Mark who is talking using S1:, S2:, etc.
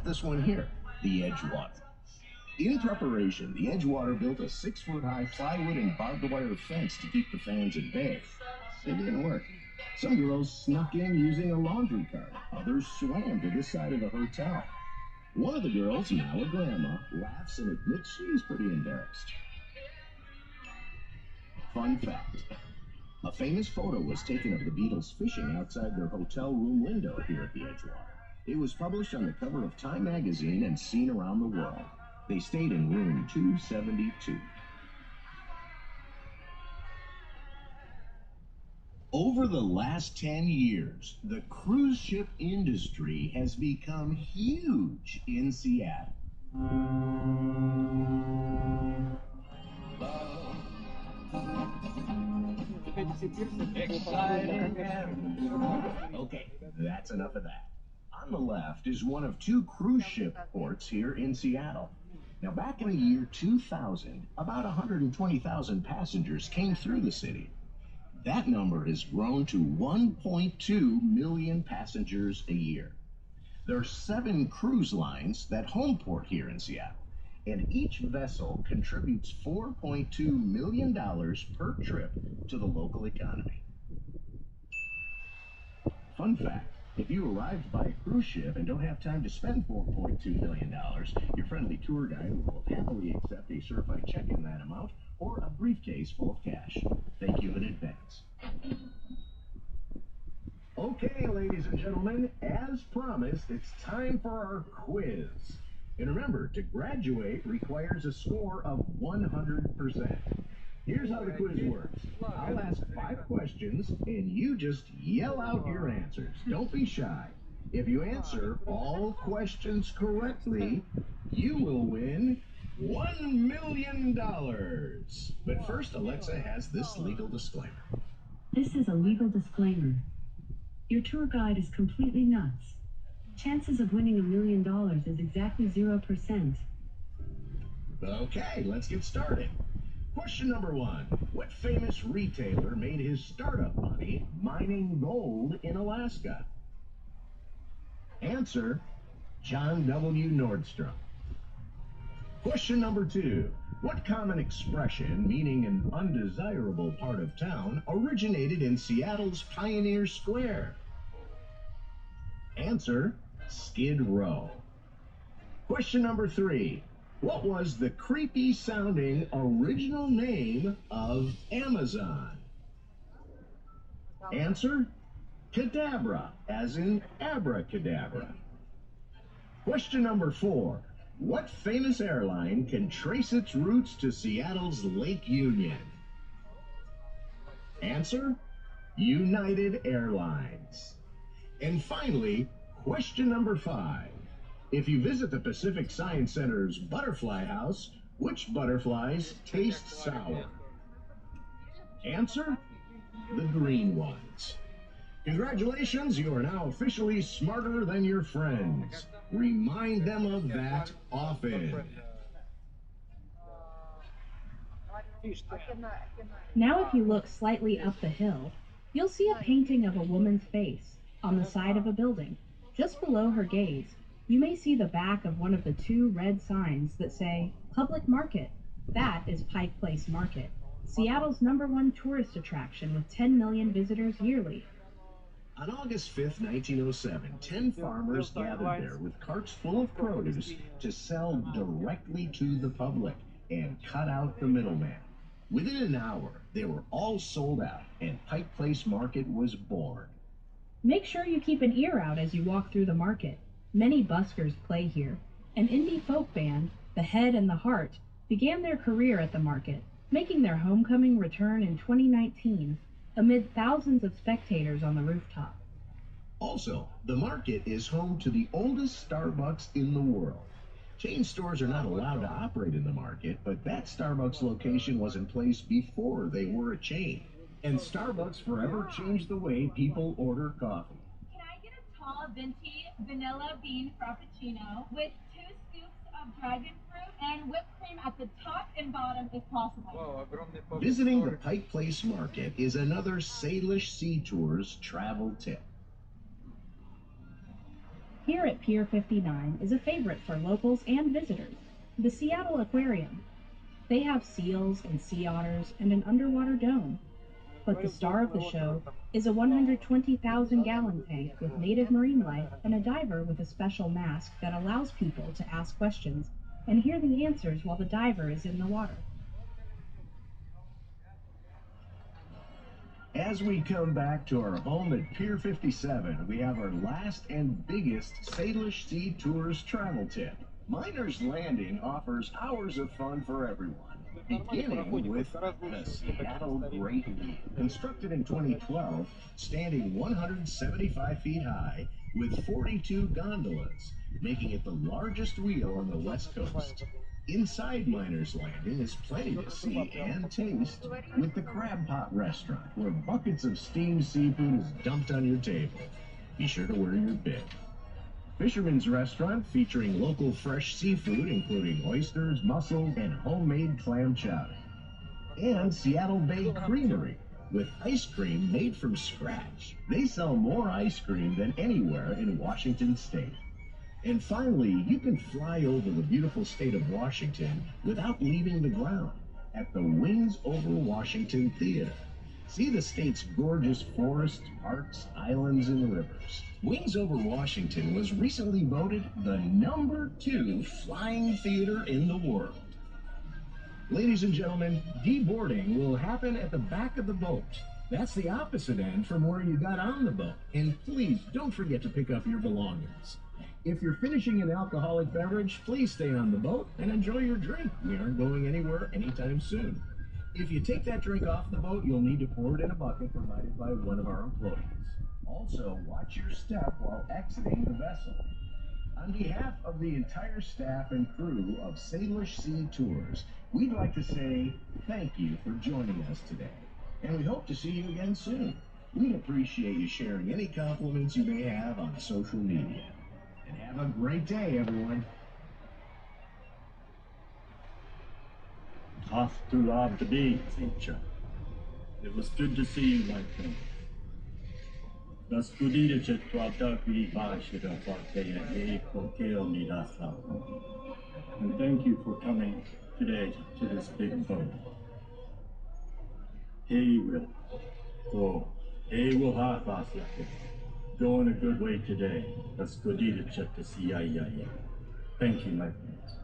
S1: this one here, the Edgewater. In preparation, the Edgewater built a 6-foot-high plywood and barbed-wire fence to keep the fans at bay. It didn't work. Some girls snuck in using a laundry cart. Others swam to this side of the hotel. One of the girls, now a grandma, laughs and admits she's pretty embarrassed. Fun fact. A famous photo was taken of the Beatles fishing outside their hotel room window here at the Edgewater. It was published on the cover of Time magazine and seen around the world. They stayed in room 272. Over the last 10 years, the cruise ship industry has become huge in Seattle. Okay, that's enough of that. On the left is one of 2 cruise ship ports here in Seattle. Now, back in the year 2000, about 120,000 passengers came through the city. That number has grown to 1.2 million passengers a year. There are 7 cruise lines that home port here in Seattle, and each vessel contributes $4.2 million per trip to the local economy. Fun fact, if you arrived by a cruise ship and don't have time to spend $4.2 million, your friendly tour guide will happily accept a certified check in that amount or a briefcase full of cash. Thank you in advance. Okay, ladies and gentlemen, as promised, it's time for our quiz. And remember, to graduate requires a score of 100%. Here's how the quiz works. I'll ask 5 questions, and you just yell out your answers. Don't be shy. If you answer all questions correctly, you will win $1 million. But first, Alexa has this legal disclaimer.
S2: This is a legal disclaimer. Your tour guide is completely nuts. Chances of winning $1 million is exactly 0%.
S1: Okay, let's get started. Question number 1. What famous retailer made his startup money mining gold in Alaska? Answer, John W. Nordstrom. Question number 2. What common expression, meaning an undesirable part of town, originated in Seattle's Pioneer Square? Answer, Skid Row. Question number 3. What was the creepy-sounding original name of Amazon? Answer, Cadabra, as in abracadabra. Question number 4. What famous airline can trace its roots to Seattle's Lake Union? Answer, United Airlines. And finally, question number 5. If you visit the Pacific Science Center's Butterfly House, which butterflies taste sour? Answer, the green ones. Congratulations, you are now officially smarter than your friends. Remind them of that often.
S2: Now if you look slightly up the hill, you'll see a painting of a woman's face on the side of a building. Just below her gaze, you may see the back of one of the 2 red signs that say, Public Market. That is Pike Place Market, Seattle's #1 tourist attraction with 10 million visitors yearly.
S1: On August 5th, 1907, 10 farmers gathered there with carts full of produce to sell directly to the public and cut out the middleman. Within an hour, they were all sold out, and Pike Place Market was born.
S2: Make sure you keep an ear out as you walk through the market. Many buskers play here. An indie folk band, The Head and the Heart, began their career at the market, making their homecoming return in 2019 amid thousands of spectators on the rooftop.
S1: Also, the market is home to the oldest Starbucks in the world. Chain stores are not allowed to operate in the market, but that Starbucks location was in place before they were a chain. And Starbucks forever changed the way people order coffee.
S3: Can I get a tall venti vanilla bean frappuccino with 2 scoops of dragon fruit and whipped cream at the top and bottom if possible?
S1: Visiting the Pike Place Market is another Salish Sea Tours travel tip.
S2: Here at Pier 59 is a favorite for locals and visitors, the Seattle Aquarium. They have seals and sea otters and an underwater dome. But the star of the show is a 120,000-gallon tank with native marine life and a diver with a special mask that allows people to ask questions and hear the answers while the diver is in the water.
S1: As we come back to our home at Pier 57, we have our last and biggest Salish Sea Tours travel tip. Miners Landing offers hours of fun for everyone, beginning with the Seattle Great Wheel. Constructed in 2012, standing 175 feet high with 42 gondolas, making it the largest wheel on the West Coast. Inside Miners Landing is plenty to see and taste with the Crab Pot restaurant, where buckets of steamed seafood is dumped on your table. Be sure to wear your bib. Fisherman's Restaurant, featuring local fresh seafood, including oysters, mussels, and homemade clam chowder. And Seattle Bay Creamery, with ice cream made from scratch. They sell more ice cream than anywhere in Washington State. And finally, you can fly over the beautiful state of Washington without leaving the ground at the Wings Over Washington Theater. See the state's gorgeous forests, parks, islands, and rivers. Wings Over Washington was recently voted the #2 flying theater in the world. Ladies and gentlemen, deboarding will happen at the back of the boat. That's the opposite end from where you got on the boat. And please don't forget to pick up your belongings. If you're finishing an alcoholic beverage, please stay on the boat and enjoy your drink. We aren't going anywhere anytime soon. If you take that drink off the boat, you'll need to pour it in a bucket provided by one of our employees. Also, watch your step while exiting the vessel. On behalf of the entire staff and crew of Salish Sea Tours, we'd like to say thank you for joining us today, and we hope to see you again soon. We'd appreciate you sharing any compliments you may have on social media. And have a great day, everyone.
S4: Off to love the beach, teacher. It was good to see you, my friend. Nascudire c'è tua qui baci da parte e poteo mi da sa. And thank you for coming today to this big boat. He will go. He will have us like it. Go in a good way today. Nascudire c'è to see. Thank you, my friends.